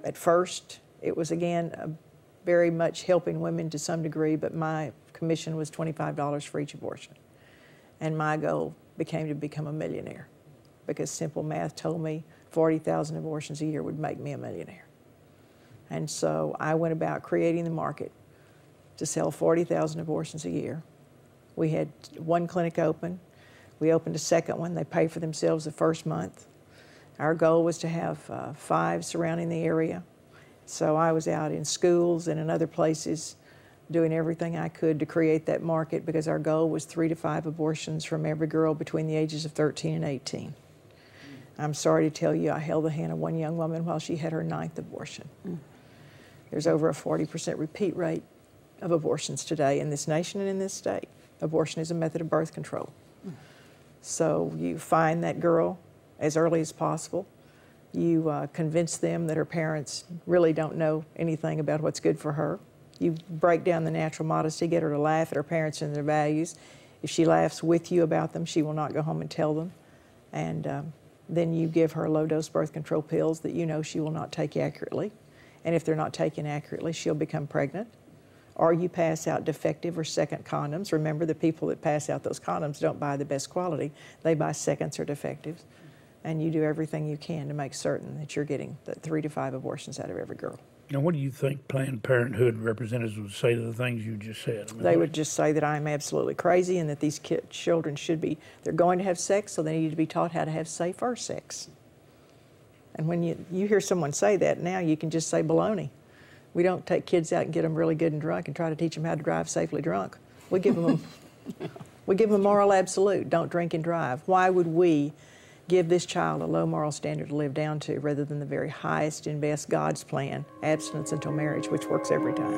At first, it was again very much helping women to some degree, but my commission was $25 for each abortion. And my goal became to become a millionaire, because simple math told me 40,000 abortions a year would make me a millionaire. And so I went about creating the market to sell 40,000 abortions a year. We had one clinic open. We opened a second one. They pay for themselves the first month. Our goal was to have 5 surrounding the area. So I was out in schools and in other places doing everything I could to create that market, because our goal was 3 to 5 abortions from every girl between the ages of 13 and 18. I'm sorry to tell you, I held the hand of one young woman while she had her 9th abortion. There's over a 40% repeat rate of abortions today in this nation and in this state. Abortion is a method of birth control. So you find that girl as early as possible. You convince them that her parents really don't know anything about what's good for her. You break down the natural modesty, get her to laugh at her parents and their values. If she laughs with you about them, she will not go home and tell them. And then you give her low-dose birth control pills that you know she will not take accurately. And if they're not taken accurately, she'll become pregnant. Or you pass out defective or second condoms. Remember, the people that pass out those condoms don't buy the best quality. They buy seconds or defectives. And you do everything you can to make certain that you're getting the 3 to 5 abortions out of every girl. Now, what do you think Planned Parenthood representatives would say to the things you just said? I mean, they would just say that I'm absolutely crazy and that these children should be, they're going to have sex, so they need to be taught how to have safer sex. And when you hear someone say that now, you can just say baloney. We don't take kids out and get them really good and drunk and try to teach them how to drive safely drunk. We give them a moral absolute, don't drink and drive. Why would we give this child a low moral standard to live down to rather than the very highest and best God's plan, abstinence until marriage, which works every time?